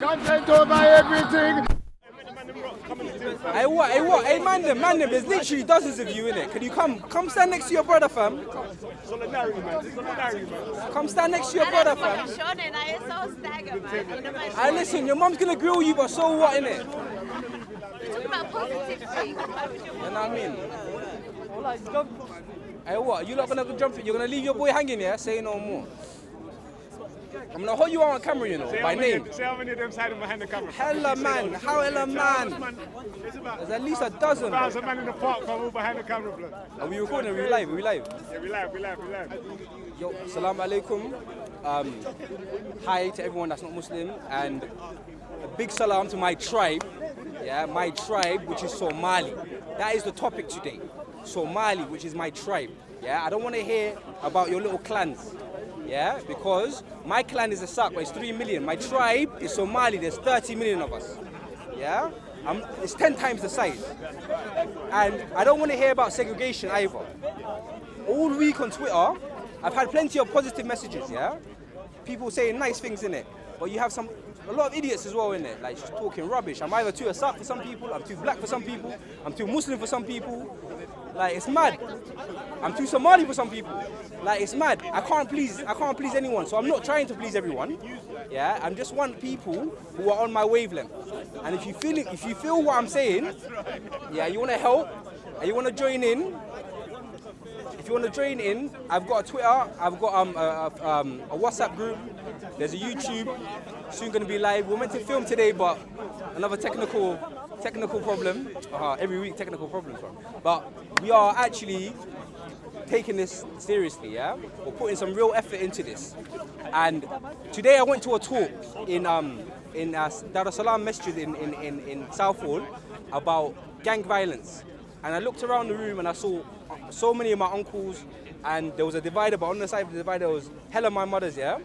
Content over everything. Hey, what? Hey, man, there's literally dozens of you in it. Can you come stand next to your brother, fam? Solidarity, man. Come stand next to your brother, fam. Hey, listen, your mum's gonna grill you, but so what, innit? We're talking about positive things. You know what I mean? Hey, what? You're not gonna jump in? You're gonna leave your boy hanging, yeah? Say no more. I'm gonna hold you on camera, you know, by name. Say how many of them siding behind the camera. Hella man, how hella man? There's at least a dozen. 1,000 man in the park from all behind the camera, blood. Are we recording? Are we live? Yeah, we live. Yo, salam alaikum. Hi to everyone that's not Muslim, and a big salam to my tribe. Yeah, my tribe, which is Somali. That is the topic today. Somali, which is my tribe. Yeah, I don't want to hear about your little clans. Yeah, because my clan is a Sak, but it's 3 million. My tribe is Somali, there's 30 million of us. Yeah, it's 10 times the size. And I don't want to hear about segregation either. All week on Twitter, I've had plenty of positive messages, yeah? People saying nice things in it, but you have a lot of idiots as well in it, like just talking rubbish. I'm either too Sak for some people, I'm too black for some people, I'm too Muslim for some people. Like, it's mad. I'm too Somali for some people. Like, it's mad. I can't please anyone. So I'm not trying to please everyone. Yeah, I just want people who are on my wavelength. And if you feel what I'm saying, yeah, you want to help and you want to join in. If you want to join in, I've got a Twitter, I've got a WhatsApp group. There's a YouTube. Soon going to be live. We're meant to film today, but another technical problem. Every week technical problems. But we are actually taking this seriously, yeah? We're putting some real effort into this. And today I went to a talk in Dar es Salaam Masjid in Southall about gang violence. And I looked around the room and I saw so many of my uncles, and there was a divider, but on the side of the divider was hella my mothers, yeah?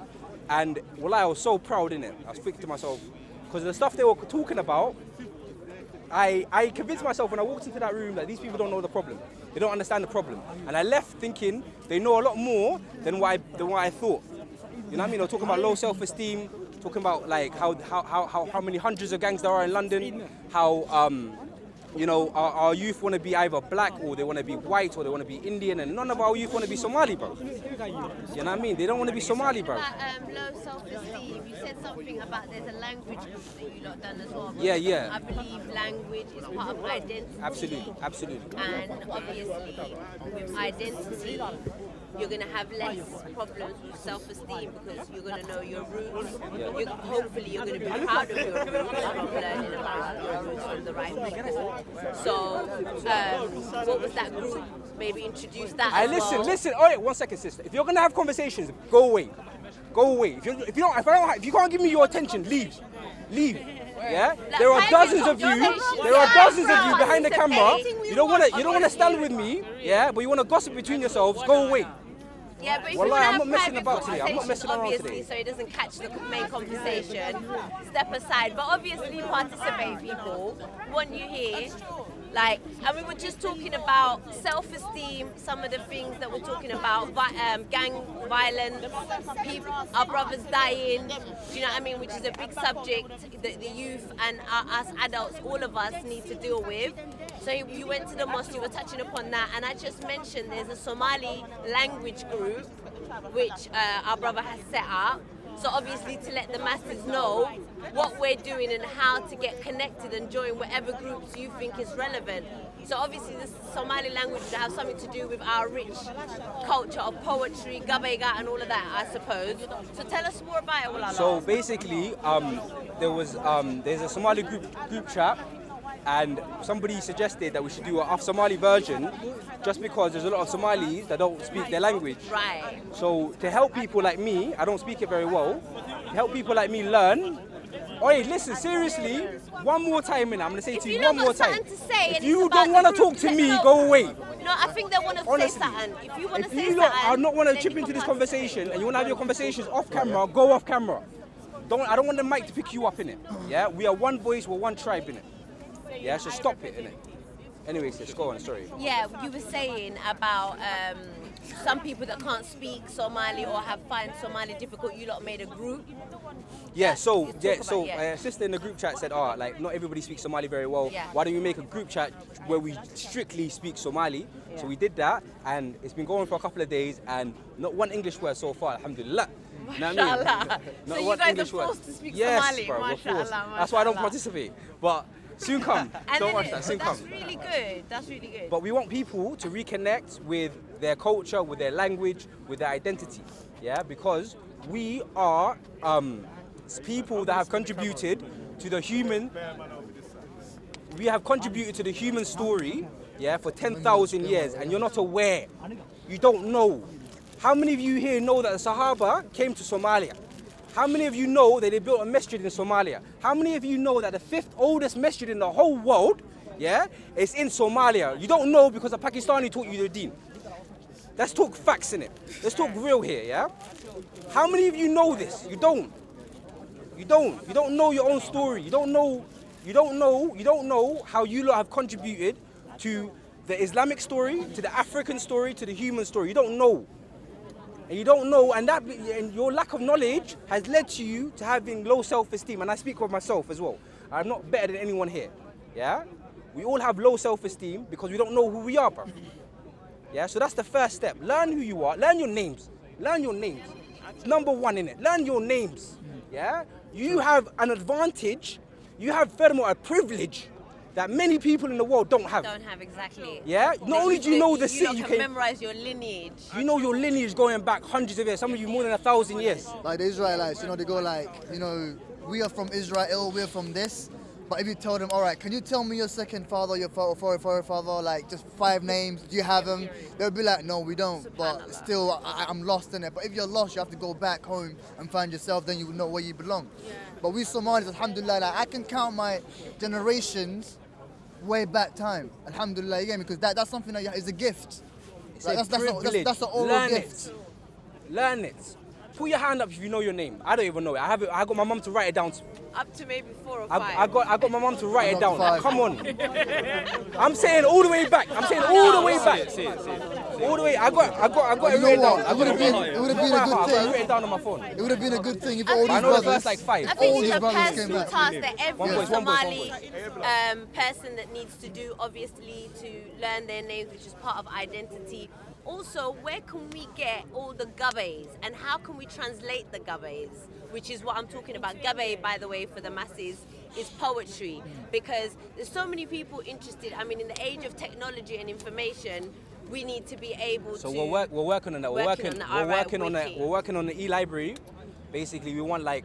And well, I was so proud in it. I was thinking to myself, because the stuff they were talking about, I convinced myself when I walked into that room that these people don't know the problem. They don't understand the problem. And I left thinking they know a lot more than what I thought. You know what I mean? They're talking about low self-esteem, talking about like how many hundreds of gangs there are in London, how you know, our youth want to be either black or they want to be white or they want to be Indian, and none of our youth want to be Somali, bro. You know what I mean? They don't want to be Somali, bro. Low self-esteem. You said something about there's a language group that you lot done as well. Yeah. I believe language is part of identity. Absolutely. And obviously, with identity, you're going to have less problems with self-esteem because you're going to know your roots. Hopefully, you're going to be proud of your roots from learning about your roots from the right people. So, what was that group? Maybe introduce that. Listen. All right, 1 second, sister. If you're going to have conversations, go away. If you can't give me your attention, leave. Yeah, there are dozens of you. There are dozens of you behind the camera. You don't want to stand with me. Yeah, but you want to gossip between yourselves. Go away. Yeah, but if Wallah, you want to I'm have not messing private about today. I'm not messing around obviously, today. so it doesn't catch the main conversation, step aside. But obviously, participate, people. We want you here. Like, and we were just talking about self-esteem, some of the things that we're talking about, gang violence, people, our brothers dying, do you know what I mean, which is a big subject that the youth and us adults, all of us need to deal with. So you went to the mosque, you were touching upon that, and I just mentioned there's a Somali language group, which our brother has set up. So obviously to let the masses know what we're doing and how to get connected and join whatever groups you think is relevant. So obviously this Somali language would have something to do with our rich culture of poetry, gabayga and all of that, I suppose. So tell us more about it, Walala. So basically, there's a Somali group chat, and somebody suggested that we should do a Somali version just because there's a lot of Somalis that don't speak their language. Right. So to help people like me, I don't speak it very well, to help people like me learn. Oi, listen, seriously, one more time, I'm going to say to you one more time. If you don't want to talk to me, go away. No, I think they want to say something. If you want to say something, I don't want to chip into this conversation and you want to have your conversations off camera, go off camera. I don't want the mic to pick you up in it. Yeah, we are one voice, we're one tribe in it. Yeah, so stop it, innit? Anyways, let's go on, sorry. Yeah, you were saying about some people that can't speak Somali or find Somali difficult, you lot made a group. Yeah, so Talk about, a sister in the group chat said, like not everybody speaks Somali very well. Yeah. Why don't you make a group chat where we strictly speak Somali? Yeah. So we did that, and it's been going for a couple of days, and not one English word so far, alhamdulillah. You know what I mean? Mashallah. Not So you one guys English are word. forced to speak Yes, Somali. bro, we're Mashallah, forced. That's why I don't mashallah. participate. But soon come. And Don't then watch that. Soon that's come. really good. That's really good. But we want people to reconnect with their culture, with their language, with their identity. Yeah, because we are people that have contributed to the human. We have contributed to the human story, yeah, for 10,000 years, and you're not aware. You don't know. How many of you here know that the Sahaba came to Somalia? How many of you know that they built a masjid in Somalia? How many of you know that the 5th oldest masjid in the whole world, yeah, is in Somalia? You don't know because a Pakistani taught you the deen. Let's talk facts in it. Let's talk real here, yeah? How many of you know this? You don't. You don't. You don't know your own story. You don't know how you lot have contributed to the Islamic story, to the African story, to the human story. You don't know. And you don't know, and your lack of knowledge has led to you to having low self-esteem. And I speak of myself as well. I'm not better than anyone here. Yeah? We all have low self-esteem because we don't know who we are, bro. Yeah, so that's the first step. Learn who you are. Learn your names. Learn your names. It's number one in it. Learn your names. Yeah? You have an advantage. You have, furthermore, a privilege that many people in the world don't have. Don't have exactly. Yeah? Not only do you know the city you you can came, memorize your lineage. you know your lineage going back hundreds of years. Some of you more than 1,000 years. Like the Israelites, they go like, we are from Israel, we're from this. But if you tell them, all right, can you tell me your second father, your father, like just 5 names, do you have them? They'll be like, no, we don't. But still, I'm lost in it. But if you're lost, you have to go back home and find yourself, then you will know where you belong. Yeah. But we Somalis, alhamdulillah, like, I can count my generations way back time, alhamdulillah, again, because that's something that is a gift. It's Like, a privilege. that's an oral Learn gift. it. Learn it. Put your hand up if you know your name. I don't even know it. I got my mum to write it down. Up to maybe 4 or 5. I got my mum to write it down. Not 5. Come on. I'm saying all the way back. I'm saying all the way back. All the way. I got it written down. It would have been a good I thing. wrote it down on my phone. It would have been a good thing if all I these know the brothers. first like 5. I think all it's these a brothers came personal back. task that every One voice, Somali person that needs to do, obviously, to learn their names, which is part of identity. Also, where can we get all the gabays and how can we translate the gabays? Which is what I'm talking about. Gabay, by the way, for the masses, is poetry. Because there's so many people interested. I mean, in the age of technology and information, we need to be able So to... we're working on that. We're working on that. Wiki. We're working on the e-library. Basically, we want like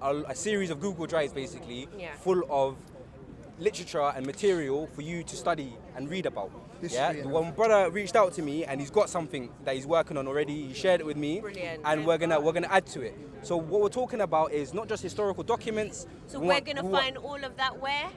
a series of Google Drives, basically, Yeah. full of literature and material for you to study and read about. Yeah, History and one brother reached out to me and he's got something that he's working on already. He shared it with me, Brilliant. and we're gonna add to it. So what we're talking about is not just historical documents. So we we're want- going to we want- find all of that where?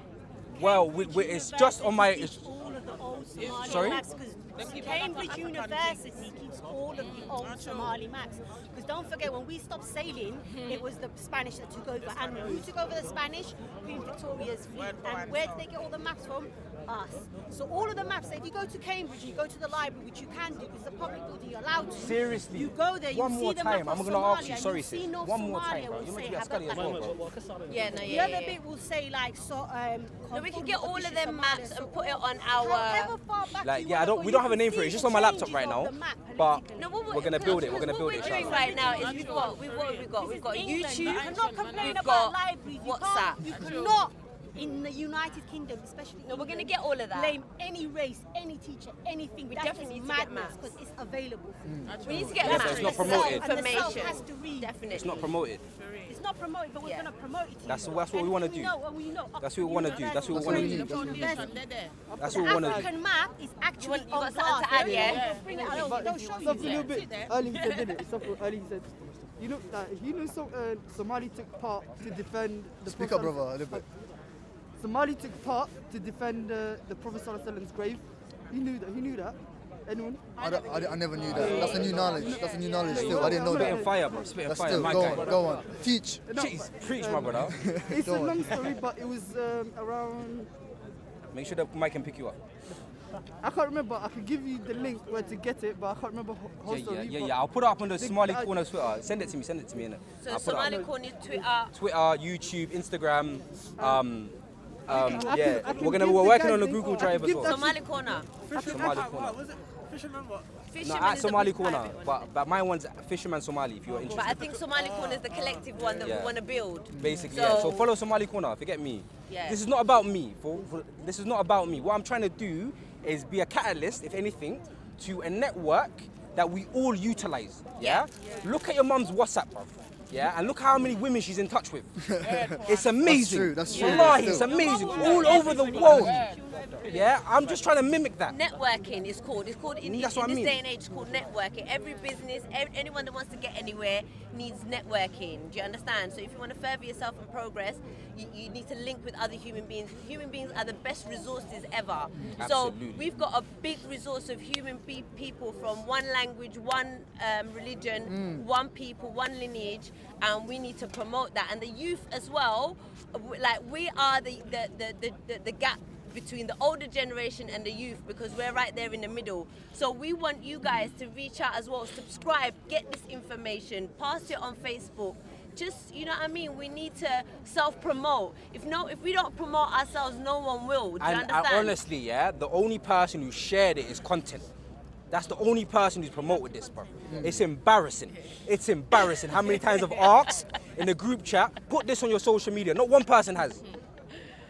Well, it's just on my. All of the old Somali Sorry? maps, because Cambridge University keeps all of the old Somali maps. Because don't forget, when we stopped sailing, it was the Spanish that took over. And who took over the Spanish? Queen Victoria's fleet. And where did they get all the maps from? Us. So all of the maps, if you go to Cambridge, you go to the library, which you can do, it's a public building, you're allowed to. Seriously. You go there, you One see more the time. map I'm of gonna ask Somalia, you. and Sorry, you see sis. North One more Somalia time, bro. will You say, meant to be have Ascari that as well, map. bro. Yeah, no, The yeah, other yeah. bit will say like so. No, we can get all of them maps and put it on However our... far back Like, you yeah, wanna go, we you don't have a can name for it. see It's just the on my laptop changes right of now. the map But politically. No, we're gonna build it. We're gonna build What it. we're doing inshallah. right now is what have we got? We've got England. YouTube, You cannot complain we've about got libraries. WhatsApp. You cannot, in the United Kingdom, especially. No, we're gonna England, get all of that. Blame any race, any teacher, anything. We That's definitely just need to get madness maps. because it's available. We need to get Yeah, maps. but it's not The promoted. And the self Information. has to read. Definitely. It's not promoted. It's not promoted, but we're Yeah. going to promote it. To That's you. what we wanna do. That's what we wanna do. That's what we wanna do. That's what we need. That's The what we wanna do. African map is actually You got on something glass. to add, yeah? Bring it out. They'll show you. Something a little bit early he said, didn't it? Something early he said. Somali took part to defend the Speak Prophet. up, brother, a little bit. Somali took part to defend the Prophet ﷺ's grave. He knew that. Anyone? I never knew that. That's a new knowledge. That's a new knowledge still. I didn't know Spitting that. fire, bro. Spitting That's fire, still, my go guy. on, go on. Teach. Jeez, preach, my brother. It's a Go on. long story, but it was around. Make sure the mic can pick you up. I can't remember. I can give you the link where to get it, but I can't remember. Yeah. I'll put it up on the Somali Corner Twitter. Send it to me, innit? So I'll put it Somali up. Corner Twitter. Twitter, YouTube, Instagram. I can We're give working the guys on a link, Google or I Drive can as give well. that Somali Corner. Somali Corner. Was it Fisherman what? No, Fisherman at is the Somali most Corner, private one. but my one's Fisherman Somali if you're interested. But I think Somali Corner is the collective one that we Yeah. want to build. Basically, So- yeah. So follow Somali Corner, forget me. Yeah. This is not about me. This is not about me. What I'm trying to do is be a catalyst, if anything, to a network that we all utilize. Yeah? Look at your mum's WhatsApp, bro. Yeah, and look how many women she's in touch with. It's amazing. That's true. Wallahi, it's amazing. All over the world. Yeah, I'm just trying to mimic that. Networking is called. It's called in That's this what I mean. day and age. It's called networking. Every business, anyone that wants to get anywhere needs networking. Do you understand? So if you want to further yourself and progress, you need to link with other human beings. Human beings are the best resources ever. Absolutely. So we've got a big resource of human people from one language, one religion, one people, one lineage, and we need to promote that. And the youth as well. Like we are the gap between the older generation and the youth, because we're right there in the middle. So we want you guys to reach out as well, subscribe, get this information, pass it on Facebook. Just, you know what I mean? We need to self-promote. If we don't promote ourselves, no one will. Do you And understand? honestly, yeah, the only person who shared it is content. That's the only person who's promoted this, bro. It's embarrassing. It's embarrassing how many times I've asked in the group chat, put this on your social media. Not one person has.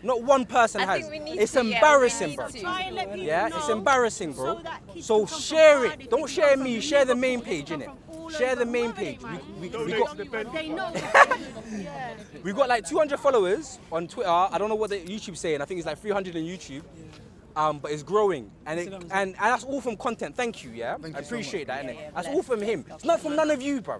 Not one person I has. think we need It's to, yeah, embarrassing, we bro. need to. Try and let people Yeah, know it's embarrassing, bro. so that kids So can come share from it. Cardiff, Don't they share come from me. Share the main Liverpool, page, they innit? come from all Share over, the main wherever they page. might We Donate got to the pen. They know. Yeah. we got like 200 followers on Twitter. I don't know what the YouTube's saying. I think it's like 300 on YouTube. But it's growing, and that's all from content. Thank you, yeah. Thank I you so appreciate much. that, innit? That's all from him. It's not from none of you, bro.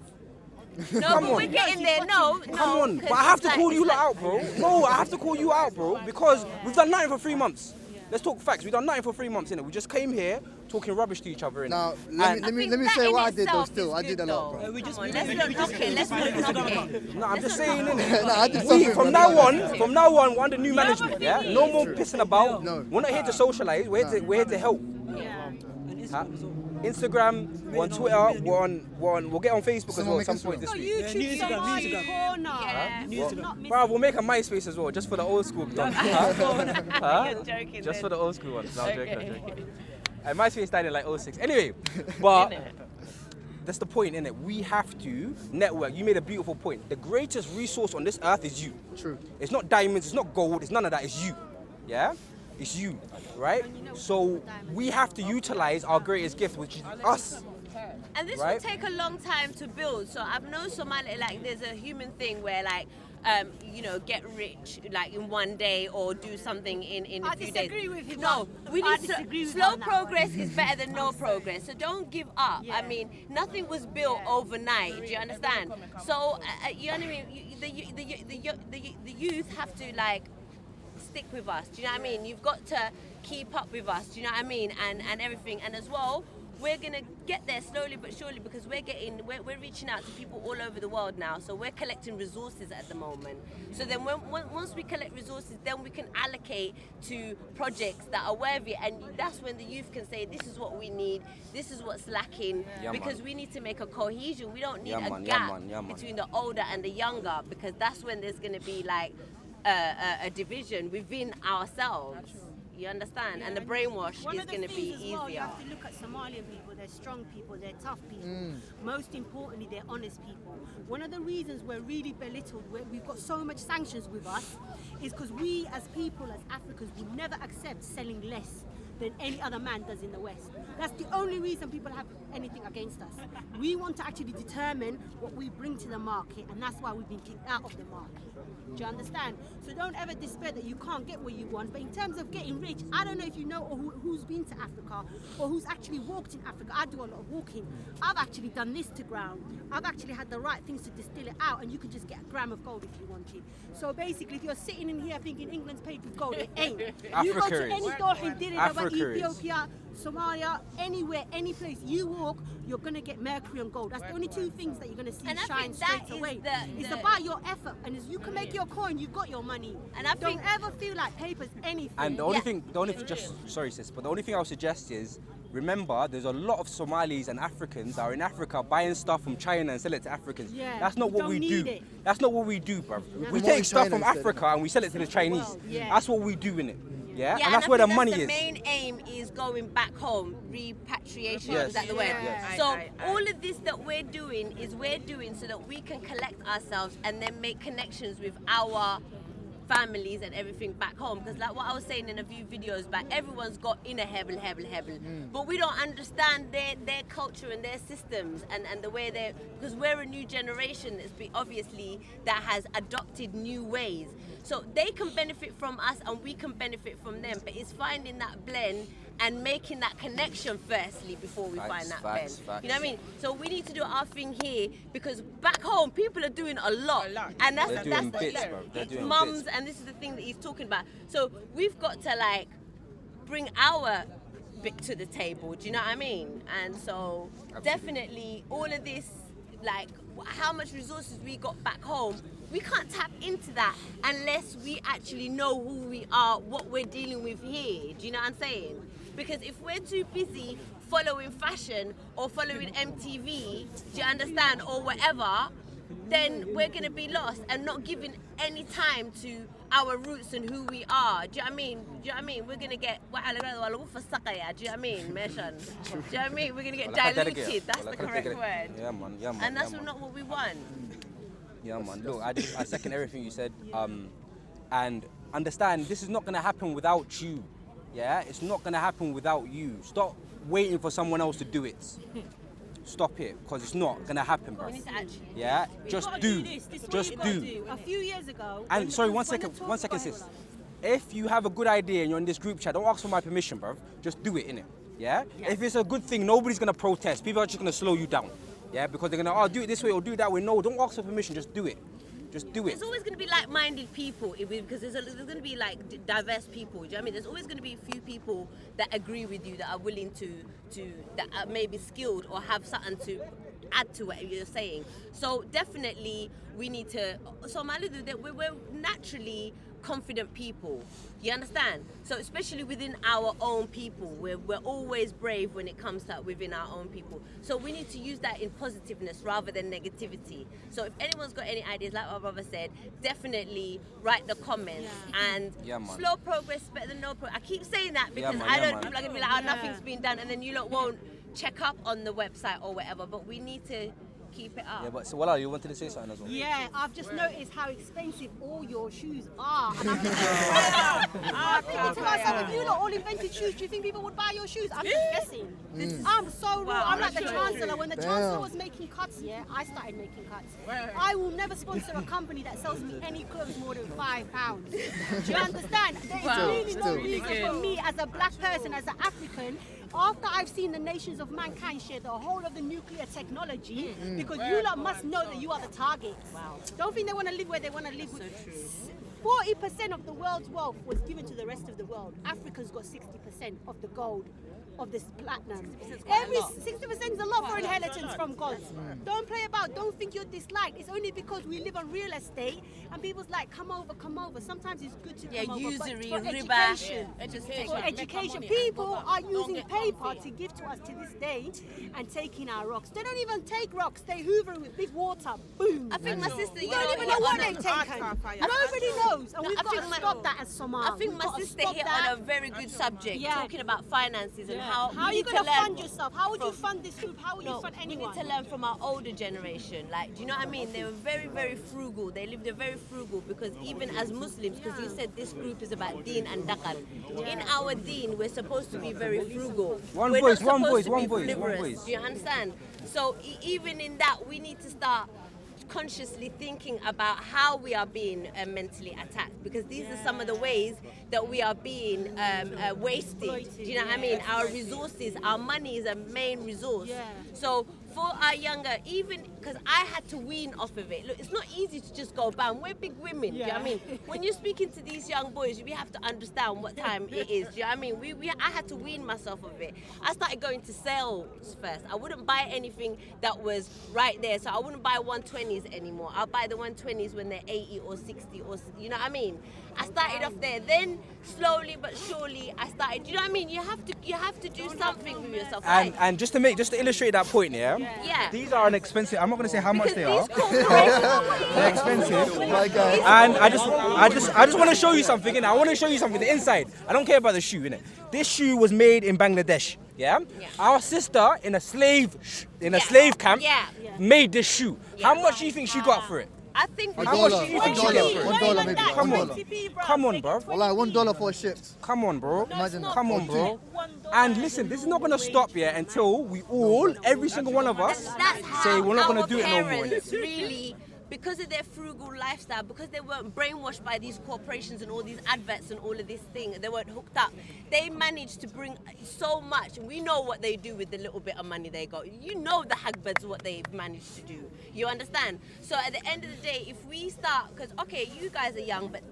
No, Come but on. we're getting there. No, Come on, 'cause but I have to it's call like- you lot out, bro. No, I have to call you out, bro, because we've done nothing for 3 months. Let's talk facts. We've done nothing for 3 months, innit? We just came here talking rubbish to each other, innit? Now, And- let me that say in what I did though. itself Still, is I did a good, lot, though. bro. Come on, let's not knock it. Let's not knock it. No, I'm just saying, No, innit? I did something. From bro. now on, we're under new management, yeah? No more pissing about. No. We're not here to socialize. We're here to help. Yeah. Huh? Instagram, we're on Twitter, we'll get on Facebook as Someone well at some make point Instagram. this week. YouTube, Somali Corner. Yeah. Not missing. Bro, we'll make a MySpace as well, just for the old school. Huh? You're joking. Just for then. the old school ones. No, I'm joking, I'm Okay. joking. And MySpace died in like 06. Anyway, but that's the point, innit? We have to network. You made a beautiful point. The greatest resource on this earth is you. True. It's not diamonds, it's not gold, it's none of that, it's you. Yeah? It's you, right? So we have to utilize our greatest gift, which is us. And this Right? will take a long time to build. So I've known Somali, like there's a human thing where like, get rich like in one day or do something in a I few days. disagree with him. No, we I need disagree with slow you on that progress one. is better than no progress. So don't give up. Yeah. I mean, nothing was built overnight. Do you understand? So you know what I mean. The youth have to like stick with us. Do you know what I mean? You've got to keep up with us. Do you know what I mean? And everything. And as well, we're gonna get there slowly but surely because we're reaching out to people all over the world now. So we're collecting resources at the moment. So then once we collect resources, then we can allocate to projects that are worthy, and that's when the youth can say, this is what we need, this is what's lacking, Yeah, because man. we need to make a cohesion. We don't need Yeah, a man, yeah, gap man, yeah, man. between the older and the younger, because that's when there's gonna be like a division within ourselves. You understand? And the brainwash One is of the going to be things as well, you easier. have to look at Somalian people. They're strong people. They're tough people. Most importantly, they're honest people. One of the reasons we're really belittled, we've got so much sanctions with us, is because we as people, as Africans, would never accept selling less than any other man does in the West. That's the only reason people have anything against us. We want to actually determine what we bring to the market, and that's why we've been kicked out of the market. Do you understand? So don't ever despair that you can't get what you want. But in terms of getting rich, I don't know if you know or who's been to Africa or who's actually walked in Africa. I do a lot of walking. I've actually done this to ground. I've actually had the right things to distill it out, and you could just get a gram of gold if you wanted. So basically, if you're sitting in here thinking England's paid with gold, it ain't. You go Africa to is. any door in Dirina, Africa is. Ethiopia, Somalia, anywhere, any place you walk, you're going to get mercury and gold. That's the only two things that you're going to see And I shine think that straight is away. It's the- about your effort, and as you can make your coin, you've got your money. And I don't think- ever feel like paper's anything. And the only thing, sorry sis, but the only thing I'll suggest is, remember, there's a lot of Somalis and Africans that are in Africa buying stuff from China and sell it to Africans. Yeah, That's not we what don't we need do. it. That's not what we do, bruv. We Promote take stuff China from instead. Africa and we sell it to the Chinese. Well, yeah. That's what we do in it. Yeah, Yeah, and that's I where the think money that's is. the main aim is going back home, repatriation. Yes. Is that the word? Yes. So all of this that we're doing so that we can collect ourselves and then make connections with our families and everything back home. Because like what I was saying in a few videos back, everyone's got inner hebel, but we don't understand their culture and their systems and the way they're, because we're a new generation that's obviously that has adopted new ways. So they can benefit from us and we can benefit from them, but it's finding that blend and making that connection firstly before we find that blend. You know what I mean? So we need to do our thing here because back home people are doing a lot. And that's They're doing bits, bro. They're it's doing mums, bits. and this is the thing that he's talking about. So we've got to like bring our bit to the table. Do you know what I mean? And so definitely all of this, like how much resources we got back home, we can't tap into that unless we actually know who we are, what we're dealing with here. Do you know what I'm saying? Because if we're too busy following fashion or following MTV, do you understand, or whatever, then we're going to be lost and not giving any time to our roots and who we are. Do you know what I mean? Do you know what I mean? We're going to get, do you know what I mean? Meshan. Do you know what I mean? We're going to get diluted. That's the correct word. Yeah, man. Yeah, man. And that's yeah, man. not what we want. Yeah, man. Look, I second everything you said. And understand, this is not going to happen without you. Yeah? It's not going to happen without you. Stop waiting for someone else to do it. Stop it, because it's not going to happen, bro. We need to actually. Yeah? Just gotta do. this. This is what Just you've gotta do. A few years ago. And when sorry, the- one when the second, talk- sis. Hold on. If you have a good idea and you're in this group chat, don't ask for my permission, bro. Just do it, innit? Yeah? If it's a good thing, nobody's gonna protest. People are just gonna slow you down. Yeah? Because they're gonna, do it this way or do it that way. No, don't ask for permission, just do it. Just do it. There's always going to be like-minded people because there's going to be like diverse people. Do you know what I mean? There's always going to be a few people that agree with you, that are willing to that are maybe skilled or have something to add to what you're saying. So definitely we need to. Somali, we're naturally confident people. You understand? So especially within our own people, we're always brave when it comes to within our own people. So we need to use that in positiveness rather than negativity. So if anyone's got any ideas, like our brother said, definitely write the comments. And Yeah, man. slow progress is better than no progress. I keep saying that because man, I yeah, don't man. people are gonna be like, oh, nothing's been done, and then you lot won't check up on the website or whatever. But we need to keep it up. Yeah, but so Wala, you wanted to say something as well? Yeah, I've just noticed how expensive all your shoes are. And I'm thinking to myself, if you lot all invented shoes, do you think people would buy your shoes? I'm just guessing. I'm so raw. I'm like the Chancellor. When the Chancellor was making cuts, I started making cuts. I will never sponsor a company that sells me any clothes more than £5. Do you understand? There's really no reason for me as a black person, as an African, after I've seen the nations of mankind share the whole of the nuclear technology, because you lot must know that you are the target. Don't think they want to live where they want to live. 40% of the world's wealth was given to the rest of the world. Africa's got 60% of the gold, of this platinum. Every 60% is a lot for inheritance from God. Don't play about, don't think you're disliked. It's only because we live on real estate and people's like, come over, come over. Sometimes it's good to come over, usury, but for riba. education, for education, people are using paper to give to us to this day and taking our rocks. They don't even take rocks, they hoover it with big water, boom. I think my sister, You don't even know what they've taken. Nobody knows, and we've I got think to my- stop that as Somali. I think my sister hit on a very good subject, talking about finances and how are we you need going to learn fund yourself? How would you from- fund this group? How would you fund we anyone? need to learn from our older generation. Like, do you know what I mean? They were very, very frugal. They lived a very frugal because even as Muslims, because you said this group is about deen and daqal. In our deen, we're supposed to be very frugal. One We're voice, not one supposed voice, to one be voice, one frivolous. voice. Do you understand? So even in that, we need to start consciously thinking about how we are being mentally attacked, because these are some of the ways that we are being wasted. Do you know what I mean? Our resources, our money is a main resource. So for our younger, even because I had to wean off of it. Look, it's not easy to just go bam. We're big women. Do you know what I mean? When you're speaking to these young boys, we have to understand what time it is. Do you know what I mean? I had to wean myself of it. I started going to sales first. I wouldn't buy anything that was right there. So I wouldn't buy 120s anymore. I'll buy the 120s when they're 80 or 60 or, you know what I mean? I started off there. Then slowly but surely I started, you know what I mean? You have to do something with yourself. And just to illustrate that point, yeah. These are an expensive. I'm not going to say how much they are. They're expensive. My God. And I just want to show you something, and I want to show you something. The inside. I don't care about the shoe, innit? This shoe was made in Bangladesh. Yeah. Our sister in a slave camp made this shoe. How much do you think she got for it? I think How much do you think she get for it? $1 maybe. Come on, bro. Well, like $1 for a shift. Come on, bro. Imagine that. Come on, bro. And listen, this is not going to stop yet until we all, every single one of us, say we're not going to do it no more. Really, because of their frugal lifestyle, because they weren't brainwashed by these corporations and all these adverts and all of this thing, they weren't hooked up. They managed to bring so much, and we know what they do with the little bit of money they got. You know the hagbeds what they've managed to do. You understand? So at the end of the day, if we start, because okay, you guys are young, but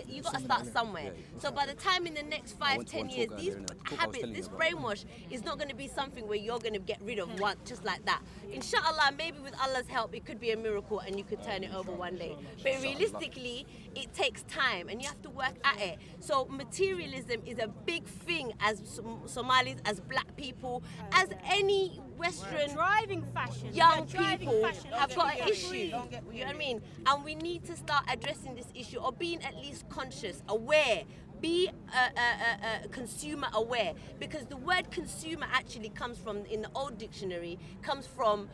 you got to start somewhere. So by the time in the next 5-10 years, these habits, this brainwash is not going to be something where you're going to get rid of one just like that. Inshallah, maybe with Allah's help, it could be a miracle and you could turn it over one day. But realistically, it takes time and you have to work at it. So materialism is a big thing as Somalis, as black people, as any Western driving fashion. Young people have got an issue. You know what I mean? And we need to start addressing this issue, or being at least conscious, aware. Be consumer aware, because the word consumer actually comes from, in the old dictionary, comes from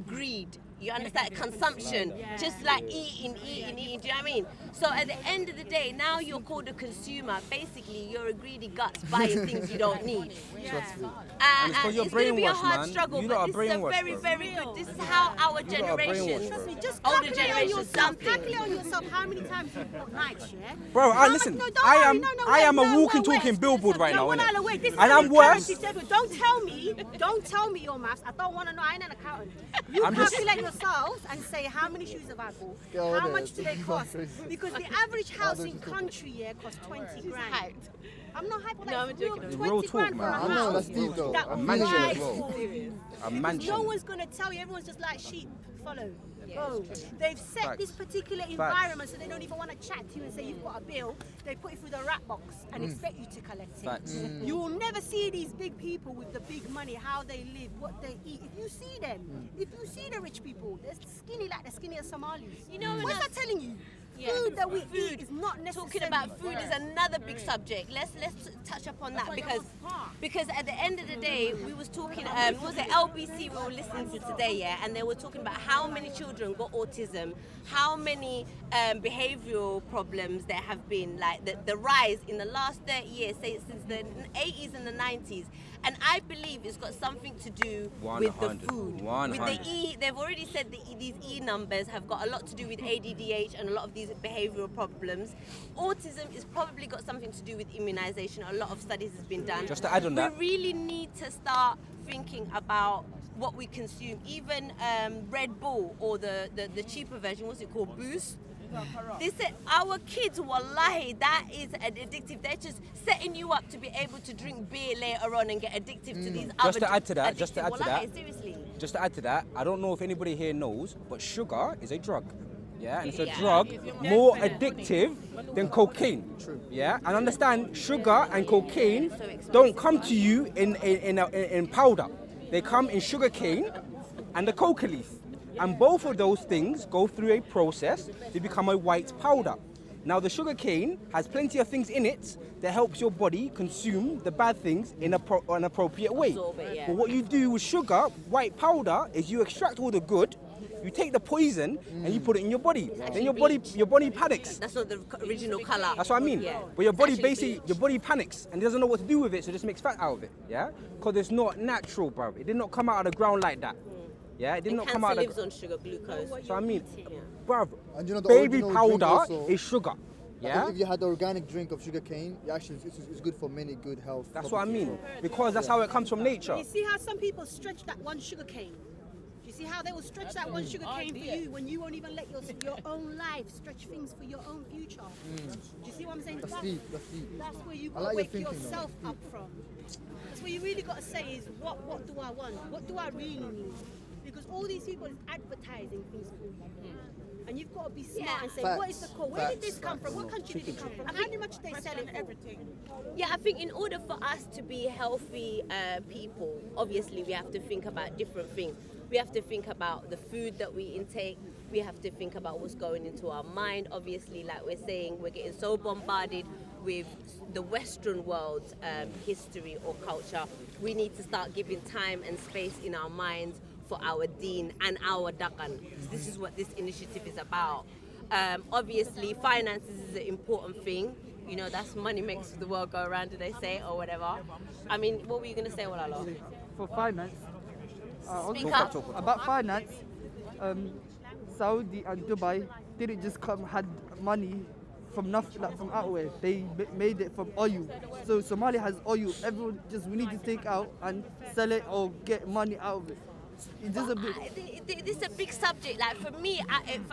greed. You understand? Consumption. Just like eating. Do you know what I mean? So at the end of the day, now you're called a consumer. Basically, you're a greedy guts buying things you don't need. And it's it's going to be a hard man. struggle, You but lot this are is a brainwashed, very, bro. very good. This is how our generation, Trust me, just older calculate on generation, yourself. something. Calculate on yourself how many times you've bought nights, yeah? Bro, How listen, much- no, I don't am worry, a walking, wait. talking billboard right No, now, no, innit? no, wait, this is And an I'm worse. accountancy table. Don't tell me your maths. I don't want to know. I ain't an accountant. You I'm just- calculate yourselves and say how many shoes have I bought? Go How on much then. do they cost? Because the average house in country costs 20 grand. I'm not hyped. No, I'm joking. 20 Real talk, grand for man. a I know, house. that's deep though. That A mansion buys as well. for you. A Because mansion. no one's going to tell you. Everyone's just like sheep. Follow. Go. They've set Facts. this particular environment so they don't even want to chat to you and say you've got a bill. They put it through the rat box and expect you to collect it. Facts. You will never see these big people with the big money, how they live, what they eat. If you see them, if you see the rich people, they're skinny like the skinnier Somalis. You know, what's that telling you? Yeah. Food that we eat is not necessarily Talking about food is another big subject. Let's touch upon that, because at the end of the day, we was talking. Was it LBC we were listening to today? Yeah, and they were talking about how many children got autism, how many behavioural problems there have been, like the rise in the last 30 years, say since the 80s and the 90s. And I believe it's got something to do with the 100, food. 100. With the E, they've already said these E numbers have got a lot to do with ADDH and a lot of these behavioural problems. Autism is probably got something to do with immunisation. A lot of studies has been done. Just to add on that. We really need to start thinking about what we consume. Even Red Bull or the cheaper version, what's it called, Boost? They said our kids, wallahi, that is addictive. They're just setting you up to be able to drink beer later on and get addictive to these other Just to add to that, wallahi, seriously. Just to add to that, I don't know if anybody here knows, but sugar is a drug. Yeah, and it's a drug more addictive than cocaine. True. Yeah, and understand, sugar and cocaine don't come to you in powder. They come in sugar cane and the coca leaf. And both of those things go through a process to become a white powder. Now the sugar cane has plenty of things in it that helps your body consume the bad things in an appropriate way. But what you do with sugar, white powder, is you extract all the good, you take the poison and you put it in your body. Then your body panics. That's not the original colour. That's what I mean. Yeah. But your body Actually basically, bleach. your body panics and doesn't know what to do with it, so it just makes fat out of it. Yeah, because it's not natural, bro. It did not come out of the ground like that. Yeah, it did not come out Cancer of lives on sugar, glucose. So I mean, bruv, And you know, the baby original drink powder also, is sugar. like, Yeah, if you had the organic drink of sugar cane, it's good for many good health. that's what I properties. mean. Because that's how it comes from nature. You see how some people stretch that one sugar cane? see how they will stretch that one sugar cane for you when you won't even let your own life stretch things for your own future. Do you see what I'm saying? That's deep. That's deep. That's where you I got to like your wake thinking, yourself up from. That's what you really got to say is, what do I want? What do I really need? Because all these people is advertising things for you. And you've got to be smart and say, what is the core? Where did this come from? What country did it come from? How much they sell it for? Yeah, I think in order for us to be healthy people, obviously we have to think about different things. We have to think about the food that we intake. We have to think about what's going into our mind. Obviously, like we're saying, we're getting so bombarded with the Western world's history or culture. We need to start giving time and space in our minds for our deen and our dakan. This is what this initiative is about. Obviously, finances is an important thing. You know, that's money makes the world go around, do they say, or whatever. I mean, what were you going to say, Walala? For finance, Speak up. about finance, Saudi and Dubai didn't just had money from nothing, like from outwhere. They made it from oil. So Somalia has oil. Everyone we need to take out and sell it or get money out of it. It is a bit. This is a big subject. Like for me,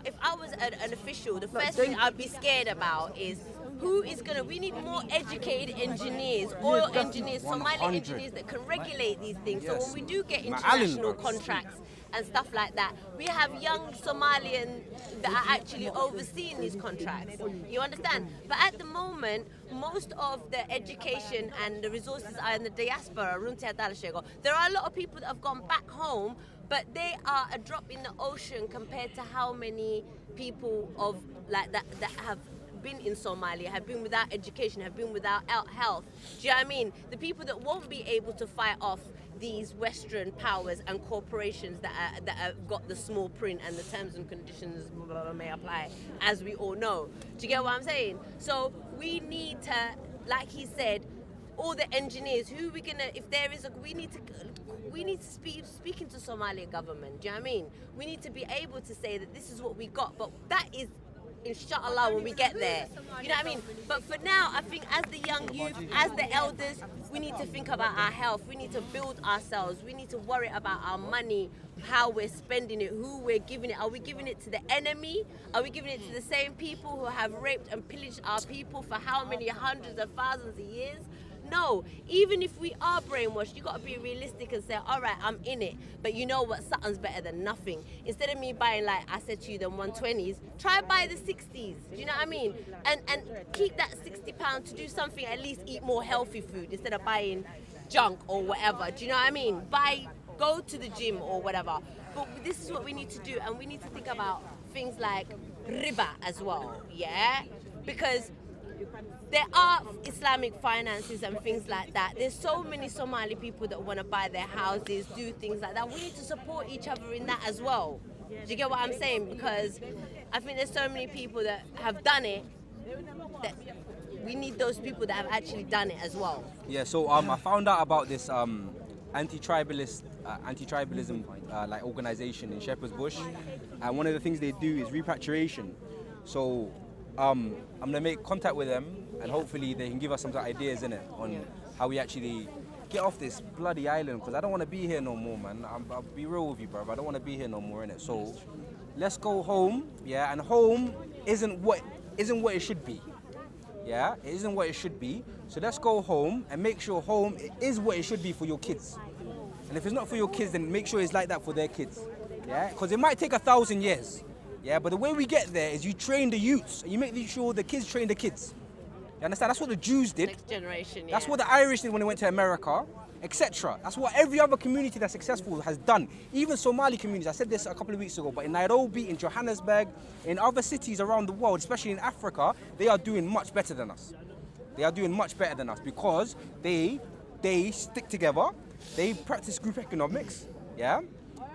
if I was an official, the first thing I'd be scared about is who is gonna. We need more educated engineers, oil engineers, Somali engineers that can regulate these things. So when we do get international contracts and stuff like that, we have young Somalians that are actually overseeing these contracts. You understand? But at the moment, most of the education and the resources are in the diaspora. There are a lot of people that have gone back home, but they are a drop in the ocean compared to how many people of like that have been in Somalia, have been without education, have been without health. Do you know what I mean? The people that won't be able to fight off these Western powers and corporations that have got the small print and the terms and conditions may apply, as we all know. Do you get what I'm saying? So we need to, like he said, all the engineers. Who we gonna? If there is a, we need to speak into Somali government. Do you know what I mean? We need to be able to say that this is what we got, but that is, inshallah, when we get there. You know what I mean? But for now, I think as the young youth, as the elders, we need to think about our health. We need to build ourselves. We need to worry about our money, how we're spending it, who we're giving it. Are we giving it to the enemy? Are we giving it to the same people who have raped and pillaged our people for how many hundreds of thousands of years? No, even if we are brainwashed, you got to be realistic and say, all right, I'm in it, but you know what, something's better than nothing. Instead of me buying, like I said to you, the 120s, try buy the 60s. Do you know what I mean? And keep that £60 to do something, at least eat more healthy food instead of buying junk or whatever. Do you know what I mean? Go to the gym or whatever. But this is what we need to do, and we need to think about things like riba as well, yeah? Because there are Islamic finances and things like that. There's so many Somali people that want to buy their houses, do things like that. We need to support each other in that as well. Do you get what I'm saying? Because I think there's so many people that have done it that we need those people that have actually done it as well. Yeah, so I found out about this anti-tribalism like organization in Shepherd's Bush, and one of the things they do is repatriation. So I'm gonna make contact with them, and hopefully they can give us some ideas in it on how we actually get off this bloody island, because I don't want to be here no more, man. I'll be real with you, bro. I don't want to be here no more, innit? So let's go home, yeah. And home isn't what it should be, yeah. It isn't what it should be. So let's go home and make sure home is what it should be for your kids. And if it's not for your kids, then make sure it's like that for their kids, yeah. Because it might take 1,000 years. Yeah, but the way we get there is you train the youths, and you make sure the kids train the kids. You understand? That's what the Jews did. Next generation, yeah. That's what the Irish did when they went to America, etc. That's what every other community that's successful has done. Even Somali communities. I said this a couple of weeks ago, but in Nairobi, in Johannesburg, in other cities around the world, especially in Africa, they are doing much better than us. They are doing much better than us because they stick together, they practice group economics, yeah,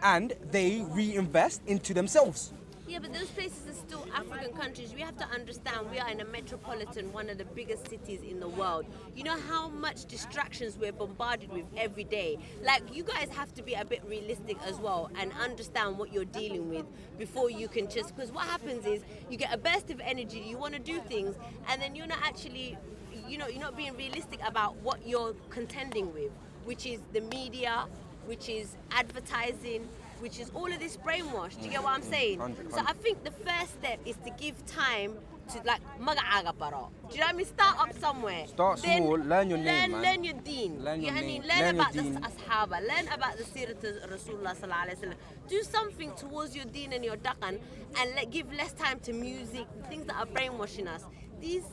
and they reinvest into themselves. Yeah, but those places are still African countries. We have to understand we are in a metropolitan, one of the biggest cities in the world. You know how much distractions we're bombarded with every day. Like, you guys have to be a bit realistic as well and understand what you're dealing with before you can just... Because what happens is you get a burst of energy, you want to do things, and then you're not actually... You know, you're not being realistic about what you're contending with, which is the media, which is advertising, which is all of this brainwash. Do you get what I'm saying? 100. So I think the first step is to give time to like mag-aaga paro. Do you know what I mean? Start up somewhere. Start Then small, learn your name, man. Learn your deen. Learn your You know what I name, mean? Learn learn your about the deen. Ashaba. Learn about the Sirat Rasulullah sallallahu alaihi wasallam. Do something towards your deen and your dakan, and give less time to music, things that are brainwashing us. These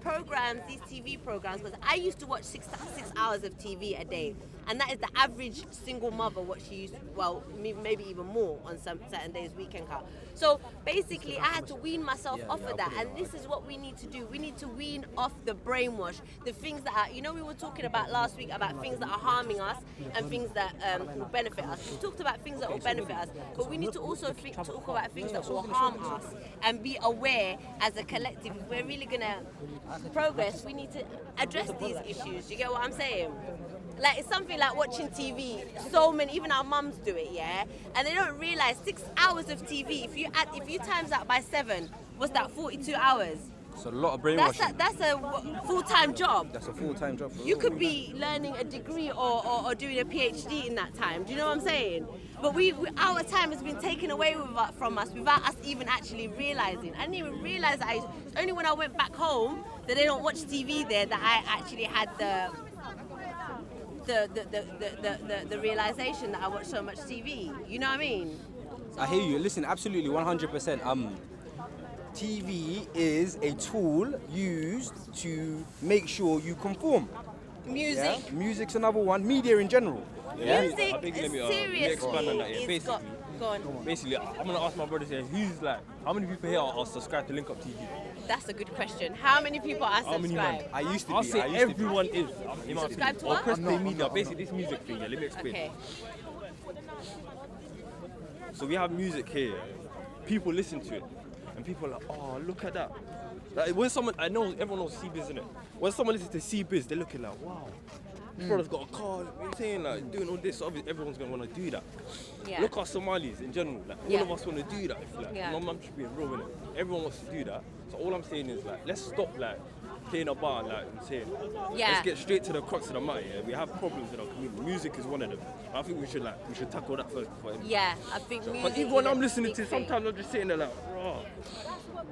programs, these TV programs, because I used to watch 6 hours of TV a day, and that is the average single mother what she used, well, maybe even more on some certain days, weekend car. So basically I had to wean myself off of that, and this is what we need to do. We need to wean off the brainwash, the things that are, you know, we were talking about last week about things that are harming us and things that will benefit us. We talked about things that will benefit us, but we need to also talk about things that will harm us and be aware as a collective. If we're really gonna progress, we need to address these issues. You get what I'm saying? Like, it's something like watching TV. So many, even our mums do it, yeah? And they don't realize 6 hours of TV, if you times that by 7, what's that, 42 hours? It's a lot of brainwashing. That's a full-time job. That's a full-time job. You could be learning a degree or doing a PhD in that time. Do you know what I'm saying? But our time has been taken away from us without us even actually realizing. I didn't even realize that. It's only when I went back home that they don't watch TV there that I actually had the realization that I watch so much TV. You know what I mean? I hear you. Listen, absolutely, 100%. TV is a tool used to make sure you conform. Music. Yeah? Music's another one. Media in general. Yeah? Music I think is let me seriously expand on that. Yeah, is basically, gone. basically, I'm gonna ask my brothers here, who's like, how many people here are subscribed to Link Up TV? That's a good question. How many people are How many man? subscribed? I used to I'll be. say I used to be. everyone is. In my Subscribe opinion. to Or what? press I'm play not, media. I'm Basically, this music thing. Yeah, let me explain. Okay. So we have music here. People listen to it, and people are like, oh, look at that. Like when someone, I know everyone knows C-Biz, innit? When someone listens to C-Biz, they're looking like, wow, this brother's got a car. You know what I'm saying? Like doing all this. So obviously, everyone's gonna want to do that. Yeah. Look at Somalis in general. Like all Yeah. of us want to do that. Like, Yeah. I'm just being real, innit? Everyone wants to do that. So all I'm saying is like, let's stop like playing a bar, like I'm saying. Yeah. Let's get straight to the crux of the matter. Yeah? We have problems in our community. Music is one of them. I think we should tackle that first before anything. Yeah, I think music. But even when is a I'm listening big to it, thing. sometimes I'm just sitting there like, raw.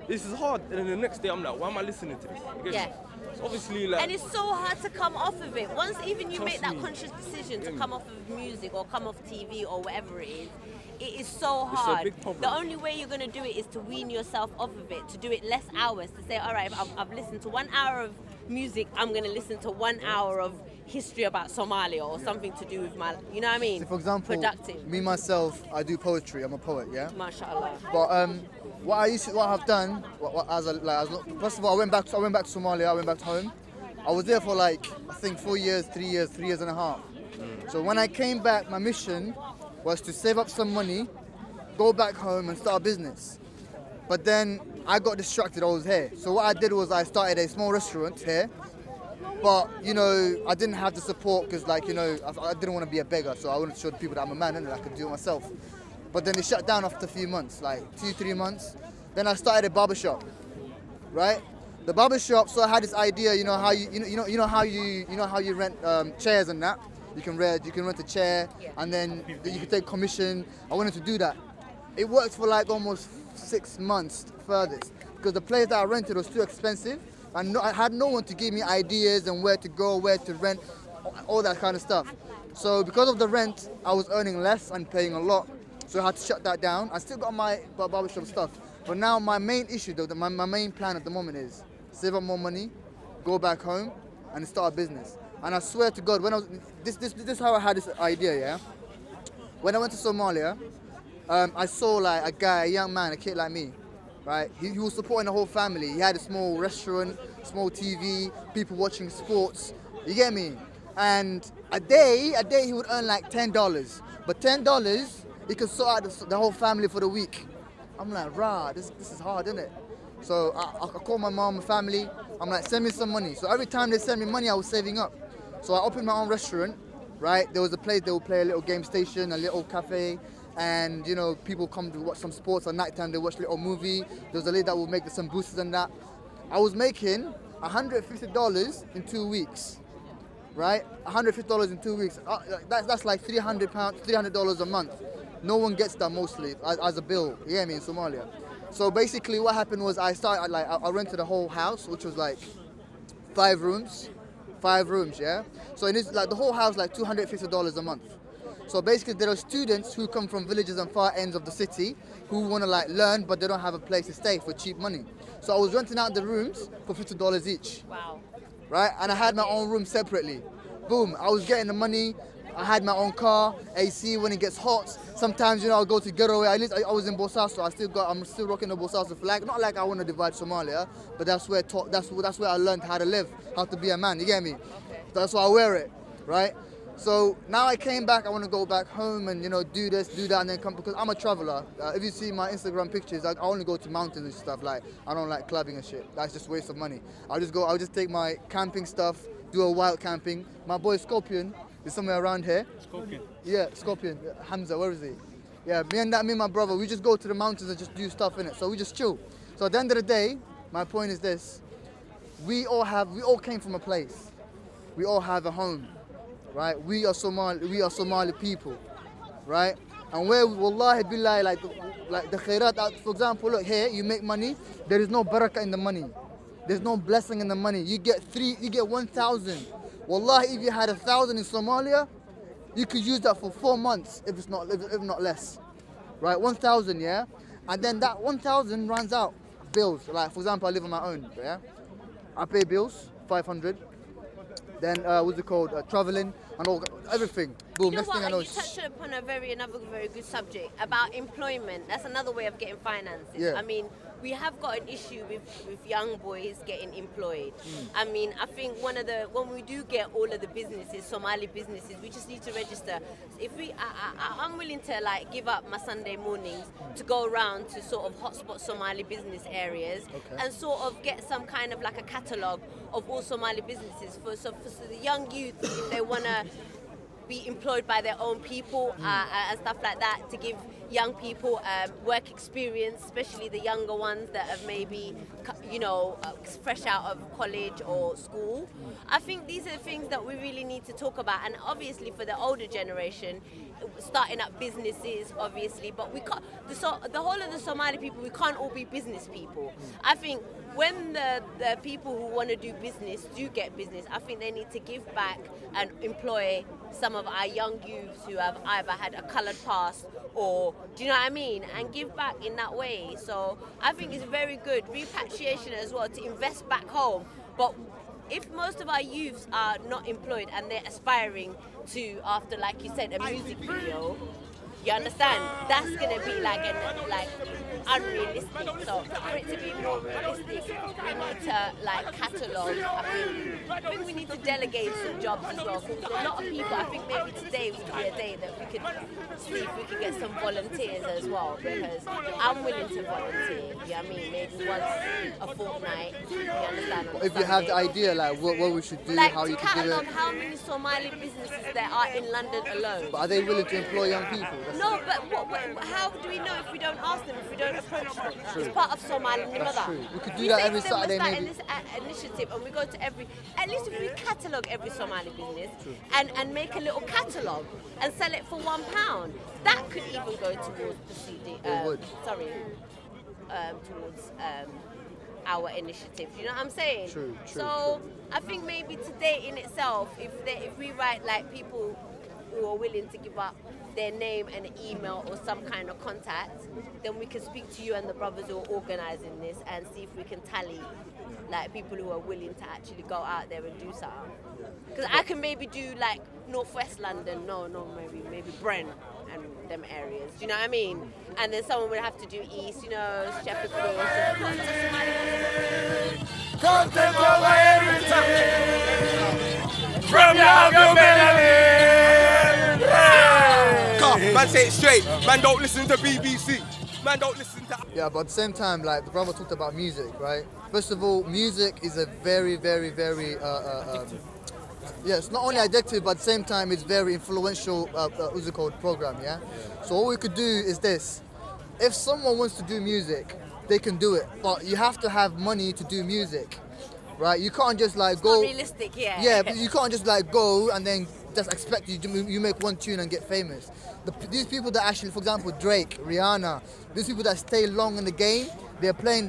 This is hard. And then the next day I'm like, why am I listening to this? You get Yeah. me? It's obviously like. And it's so hard to come off of it. Once even you Trust make that me. conscious decision to Yeah. come off of music or come off TV or whatever it is so It's a hard. big problem. The only way you're going to do it is to wean yourself off of it, to do it less hours, to say, all right, I've listened to 1 hour of music, I'm going to listen to 1 hour of history about Somalia or something to do with my, you know what I mean? So for example, productive. me myself, I do poetry. I'm a poet, yeah. MashaAllah. But what I've done, first of all, I went back to Somalia. I went back home. I was there for like I think 4 years, 3 years and a half. So when I came back, my mission was to save up some money, go back home and start a business. But then I got distracted. I was here. So what I did was I started a small restaurant here. But you know, I didn't have the support because, like, you know, I didn't want to be a beggar. So I wanted to show the people that I'm a man and I could do it myself. But then it shut down after a few months, like 2-3 months. Then I started a barbershop, right? The barbershop. So I had this idea, you know how how you rent chairs and that. You can rent a chair, and then you can take commission. I wanted to do that. It worked for like almost 6 months furthest because the place that I rented was too expensive, and I had no one to give me ideas and where to go, where to rent, all that kind of stuff. So because of the rent, I was earning less and paying a lot. So I had to shut that down. I still got my barbershop stuff, but now my main issue, though, my main plan at the moment is save up more money, go back home, and start a business. And I swear to God, when I was this is how I had this idea. Yeah, when I went to Somalia, I saw like a young man, a kid like me, right? He was supporting the whole family. He had a small restaurant, small TV, people watching sports. You get me? And a day he would earn like $10, but $10 he could sort out the whole family for the week. I'm like, rah, this is hard, isn't it? So I called my mom and family. I'm like, send me some money. So every time they send me money, I was saving up. So I opened my own restaurant, right? There was a place they would play a little game station, a little cafe, and you know, people come to watch some sports at nighttime. They watch a little movie. There was a lady that would make some boosters and that. I was making $150 in 2 weeks, right? $150 in 2 weeks. That's like £300 a month. No one gets that mostly as a bill. You get me, in Somalia. So basically, what happened was I rented a whole house, which was like 5 rooms, yeah. So it is like the whole house like $250 a month. So basically, there are students who come from villages and far ends of the city who want to like learn, but they don't have a place to stay for cheap money. So I was renting out the rooms for $50 each. Wow. Right? And I had my own room separately. Boom, I was getting the money. I had my own car, AC when it gets hot. Sometimes, I'll go to getaway. At least I was in Bosaso. I'm still rocking the Bosaso flag. Not like I want to divide Somalia, but that's where I learned how to live, how to be a man. You get me? That's why I wear it, right? So now I came back. I want to go back home and do this, do that, and then come because I'm a traveler. If you see my Instagram pictures, I only go to mountains and stuff. Like I don't like clubbing and shit. That's just a waste of money. I'll just take my camping stuff, do a wild camping. My boy Scorpion is somewhere around here. Scorpion. Yeah, Scorpion. Hamza, where is he? Yeah, me and my brother, we just go to the mountains and just do stuff in it. So we just chill. So at the end of the day, my point is this: we all came from a place. We all have a home. Right, we are Somali people, right? And where wallahi billahi, like the khairat, for example, look here, you make money, there is no barakah in the money. There's no blessing in the money. You get 1,000. Wallahi, if you had 1,000 in Somalia, you could use that for 4 months, if not less. Right, 1,000, yeah? And then that 1,000 runs out. Bills, like for example, I live on my own, yeah? I pay bills, 500. Then traveling and all everything. Boom. You know Next thing I know, you touched upon another very good subject about employment. That's another way of getting finances. Yeah. I mean, we have got an issue with young boys getting employed. I mean, I think when we do get all of the businesses, Somali businesses, we just need to register. If I'm willing to like give up my Sunday mornings to go around to sort of hotspot Somali business areas and sort of get some kind of like a catalogue of all Somali businesses for the young youth if they want to be employed by their own people and stuff like that, to give young people work experience, especially the younger ones that have maybe fresh out of college or school. I think these are the things that we really need to talk about, and obviously for the older generation, starting up businesses, obviously, but we can't. The whole of the Somali people, we can't all be business people. I think when the people who want to do business do get business, I think they need to give back and employ some of our young youths who have either had a coloured past or, do you know what I mean, and give back in that way. So I think it's very good repatriation as well, to invest back home. But if most of our youths are not employed and they're aspiring to, after, like you said, a music video, you understand? That's gonna be like unrealistic. So for it to be more realistic, we need to like catalogue. I think we need to delegate some jobs as well. Because a lot of people, I think maybe today would be a day that we could see if we could get some volunteers as well. Because I'm willing to volunteer. You know what I mean? Maybe once a fortnight. You understand? if you have the idea, like what we should do, like how to you can do catalogue it. how many Somali businesses there are in London alone. But are they willing to employ young people? No, but how do we know if we don't ask them, if we don't approach them? It's part of Somali That's true. We could do We that say every to them, Saturday, we're starting maybe. this initiative, and we go to at least if we catalogue every Somali business and make a little catalogue and sell it for £1, that could even go towards proceeding. would. Towards our initiative. You know what I'm saying? True, So I think maybe today in itself, if we write like people who are willing to give up their name and email or some kind of contact, then we can speak to you and the brothers who are organising this and see if we can tally like people who are willing to actually go out there and do something. Because I can maybe do like northwest London, maybe Brent and them areas. Do you know what I mean? And then someone would have to do east, Shepherd's Bush. Content over everything. From your Man, say it straight. Man, don't listen to BBC. Man, don't listen to. Yeah, but at the same time, like the brother talked about music, right? First of all, music is a very, very, very it's not only addictive, but at the same time, it's very influential. What's it called? Program, yeah. So what we could do is this: if someone wants to do music, they can do it, but you have to have money to do music, right? You can't just like go. Not realistic, yeah. Yeah, but you can't just like go and then just expect you make one tune and get famous. These people that actually, for example, Drake, Rihanna, these people that stay long in the game, they're playing